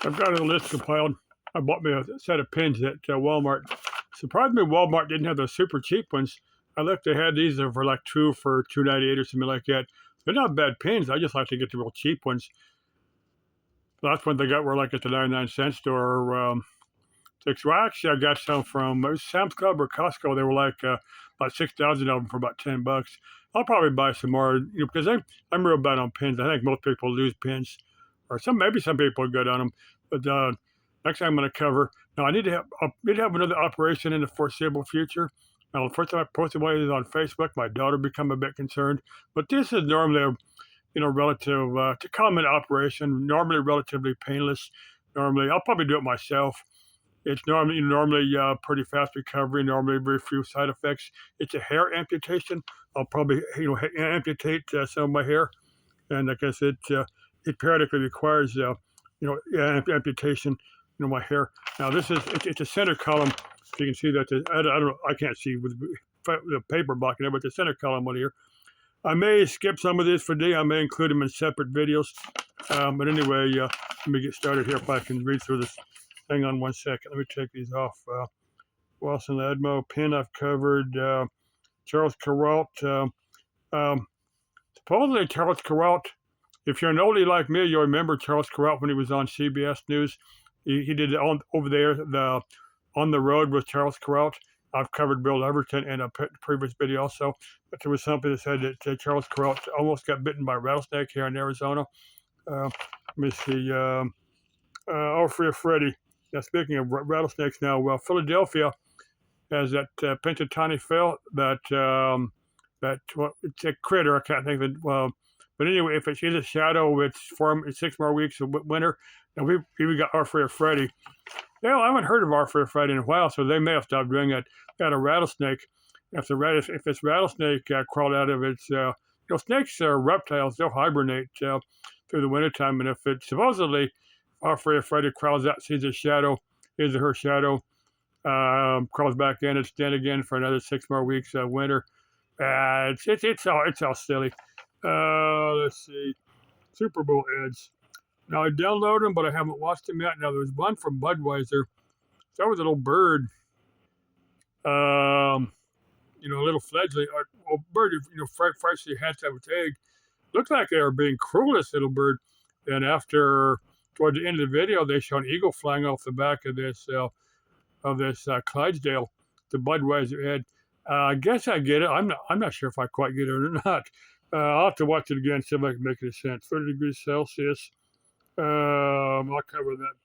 I've got a list compiled. I bought me a set of pins at Walmart. Surprised me Walmart didn't have the super cheap ones. I looked, they had these for like two for $2.98 or something like that. They're not bad pins. I just like to get the real cheap ones. The last ones they got were like at the 99-cent store. Well, actually, I got some from Sam's Club or Costco. They were like about 6,000 of them for about $10. I'll probably buy some more, because I'm real bad on pins. I think most people lose pins, or maybe some people are good on them. But next thing I'm going to cover. Now I need to have another operation in the foreseeable future. Now, the first time I posted one is on Facebook. My daughter become a bit concerned, but this is normally a relative to common operation. Normally relatively painless. Normally, I'll probably do it myself. It's normally pretty fast recovery. Normally very few side effects. It's a hair amputation. I'll probably amputate some of my hair, and I guess it periodically requires amputation. My hair. Now this is it's a center column. So you can see that I can't see with the paper blocking it, but the center column one here. I may skip some of this for today. I may include them in separate videos. But anyway, let me get started here if I can read through this. Hang on one second. Let me take these off. Wilson Edmo, Penn I've covered. Charles Kuralt. Supposedly Charles Kuralt, if you're an oldie like me, you'll remember Charles Kuralt when he was on CBS News. He did it over there, On the Road with Charles Kuralt. I've covered Bill Everton in a previous video also. But there was something that said that Charles Kuralt almost got bitten by a rattlesnake here in Arizona. Let me see. Free Freddy. Now, speaking of rattlesnakes now, well, Philadelphia has that Punxsutawney Phil, it's a critter. I can't think of it. But anyway, if it's in the shadow, it's 6 more weeks of winter. And we got Free Freddy. Yeah, I haven't heard of Free Freddy in a while, so they may have stopped doing it. Got a rattlesnake. If this rattlesnake crawled out of its, snakes are reptiles. They'll hibernate through the wintertime. And if it supposedly Free Freddy crawls out, sees a shadow, his or her shadow, crawls back in, it's dead again for another 6 more weeks of winter. It's all silly. Let's see. Super Bowl ads. Now I downloaded them, but I haven't watched them yet. Now there's one from Budweiser. That was a little bird. A little fledgling, bird. Freshly hatched out of its egg. Looked like they were being cruel, this little bird. And toward the end of the video, they show an eagle flying off the back of this Clydesdale, the Budweiser ad. I guess I get it. I'm not sure if I quite get it or not. I'll have to watch it again, see if I can make it sense. 30 degrees Celsius. I'll cover that.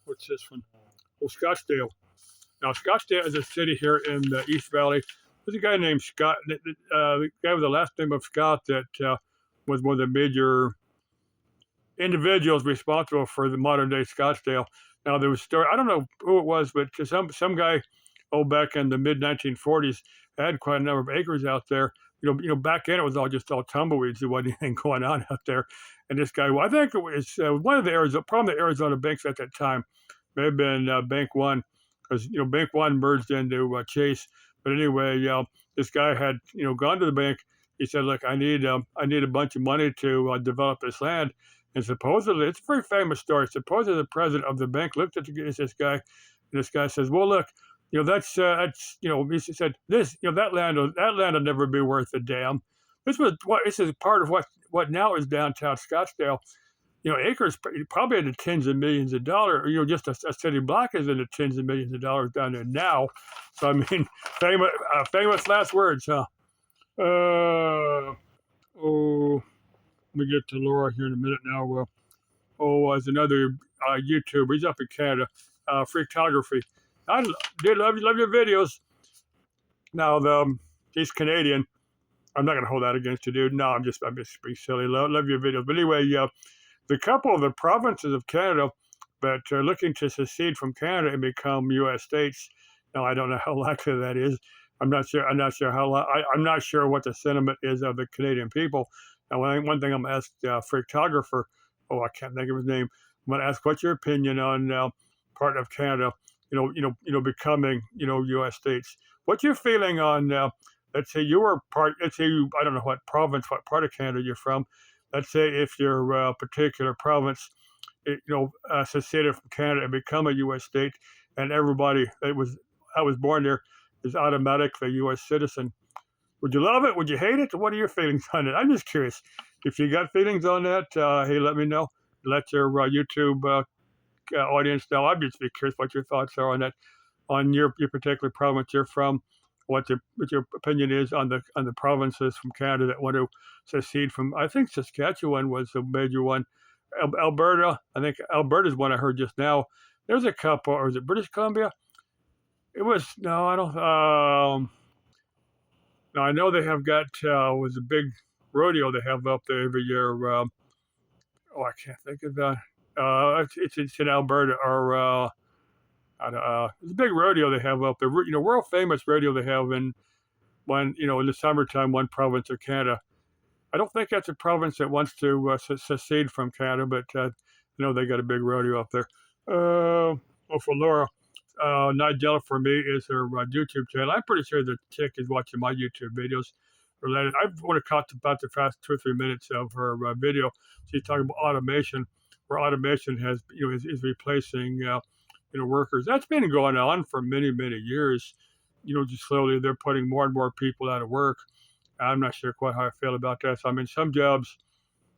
What's this one? Oh, Scottsdale. Now, Scottsdale is a city here in the East Valley. There's a guy named Scott, the guy with the last name of Scott that was one of the major individuals responsible for the modern day Scottsdale. Now there was a story, I don't know who it was, but some guy back in the mid 1940s had quite a number of acres out there. Back then it was just all tumbleweeds. There wasn't anything going on out there. And this guy, well, I think it was one of the Arizona banks at that time, may have been Bank One, because Bank One merged into Chase. But anyway, this guy had gone to the bank. He said, "Look, I need a bunch of money to develop this land." And supposedly, it's a very famous story. Supposedly, the president of the bank looked at this guy, and this guy says, "Well, look, that's he said that land will never be worth a damn. This is part of what now is downtown Scottsdale. Acres probably in the tens of millions of dollars. Just a city block is in the tens of millions of dollars down there now. So I mean, famous last words, huh? Let me get to Laura here in a minute now. As another YouTuber. He's up in Canada. Photography. I did love your videos. Now, he's Canadian. I'm not going to hold that against you, dude. No, I'm just being silly. Love your videos. But anyway, the couple of the provinces of Canada that are looking to secede from Canada and become U.S. states. Now, I don't know how likely that is. I'm not sure what the sentiment is of the Canadian people. Now, one thing I'm going to ask the photographer, I can't think of his name. I'm going to ask, what's your opinion on part of Canada, becoming, U.S. states? What's your feeling on, let's say I don't know what province, what part of Canada you're from. let's say if your particular province, seceded from Canada and become a U.S. state, and everybody that was born there is automatically a U.S. citizen. Would you love it? Would you hate it? What are your feelings on it? I'm just curious. If you got feelings on that, hey, let me know. Let your YouTube audience know. I'd just be curious what your thoughts are on that, on your particular province you're from, what your opinion is on the provinces from Canada that want to secede from. I think Saskatchewan was a major one. Alberta, I think Alberta's one I heard just now. There's a couple, or is it British Columbia? It was no, I don't. Now I know they have got was a big rodeo they have up there every year. I can't think of that. It's in Alberta or it's a big rodeo they have up there. World famous rodeo they have in in the summertime, one province of Canada. I don't think that's a province that wants to secede from Canada, but they got a big rodeo up there. Well, for Laura, Nigella for me is her YouTube channel. I'm pretty sure the chick is watching my YouTube videos related. I've only caught about the first 2 or 3 minutes of her video. She's talking about automation, where automation has is replacing workers. That's been going on for many years. Just slowly they're putting more and more people out of work. I'm not sure quite how I feel about that. So, I mean, some jobs,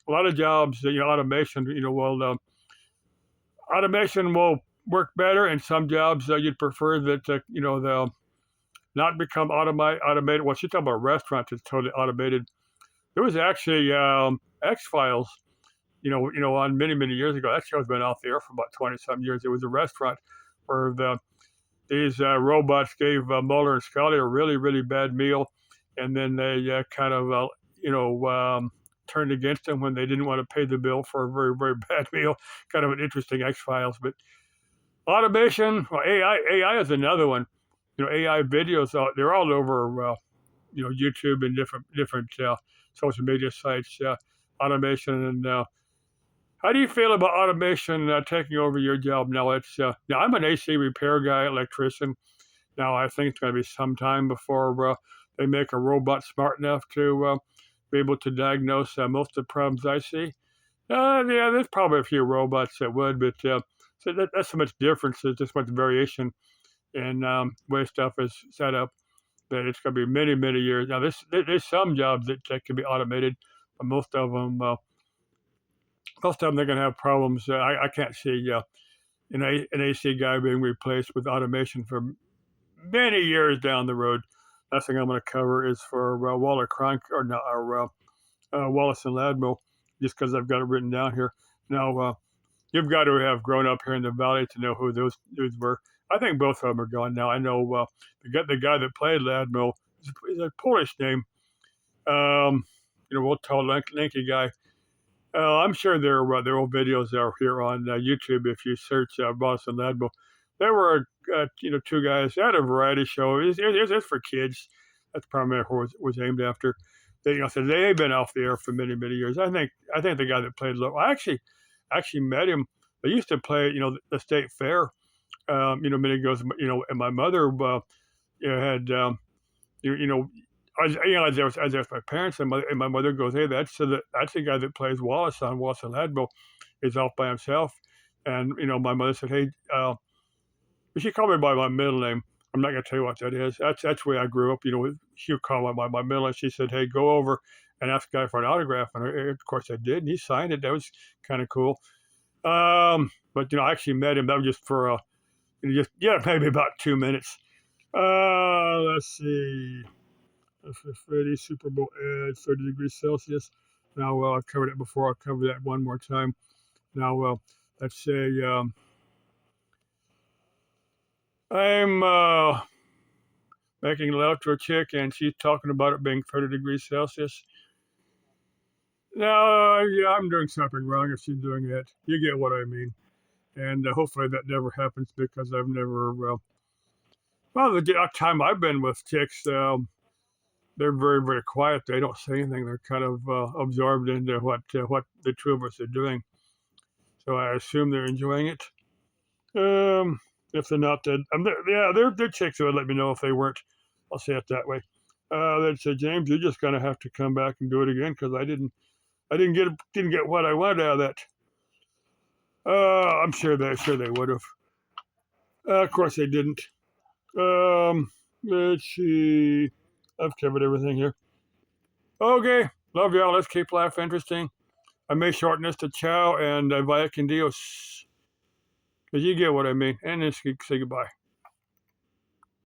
a lot of jobs, automation, automation will work better, and some jobs you'd prefer that they'll not become automated. Well, she's talking about restaurants that's totally automated. There was actually X Files, on many years ago. That show's been off the air for about 20 some years. It was a restaurant where these robots gave Mulder and Scully a really bad meal, and then they kind of turned against them when they didn't want to pay the bill for a very bad meal. Kind of an interesting X Files, but automation, well, AI is another one. AI videos they're all over YouTube and different social media sites. Automation and how do you feel about automation taking over your job now? Now I'm an AC repair guy, electrician. Now I think it's going to be some time before they make a robot smart enough to be able to diagnose most of the problems I see. Yeah, there's probably a few robots that would, but so that's so much difference. There's just much variation in way stuff is set up that it's going to be many years. Now, there's some jobs that can be automated, but most of them they're going to have problems. I can't see an AC guy being replaced with automation for many years down the road. Last thing I'm going to cover is for Waller Cronk or Wallace and Ladmo, just because I've got it written down here. Now, you've got to have grown up here in the valley to know who those dudes were. I think both of them are gone now. I know the guy that played Ladmo is a Polish name. Real tall, lanky guy. I'm sure their old videos are here on YouTube if you search Wallace and Ladmo. There were two guys. They had a variety show. It's for kids. That's primarily who it was aimed after. So they've been off the air for many years. I think the guy that played I actually met him. They used to play the state fair. Many ago. And my mother had I was there with my parents, and my mother goes, "Hey, that's the guy that plays Wallace on Wallace and Ladmo. Is off by himself." And my mother said, "Hey, she called me by my middle name. I'm not going to tell you what that is. That's the way I grew up. She would call me by my middle name. She said, "Hey, go over and ask the guy for an autograph." And of course I did, and he signed it. That was kind of cool. But I actually met him. That was just for maybe about 2 minutes. Let's see. Freddie Super Bowl ad, 30 degrees Celsius. Now, I've covered it before. I'll cover that one more time. Now, let's say I'm making love to a chick, and she's talking about it being 30 degrees Celsius. Now, yeah, I'm doing something wrong if she's doing that. You get what I mean. And hopefully that never happens, because I've never, the time I've been with chicks, they're very quiet. They don't say anything. They're kind of absorbed into what the two of us are doing. So I assume they're enjoying it. If they're not, then they're chicks who would let me know if they weren't. I'll say it that way. They'd say, "James, you're just gonna have to come back and do it again, because I didn't I didn't get what I wanted out of that. I'm sure they would have. Of course they didn't. Let's see. I've covered everything here. Okay, love y'all. Let's keep life interesting. I may shorten this to ciao and vaya con Dios. Because you get what I mean. And then say goodbye.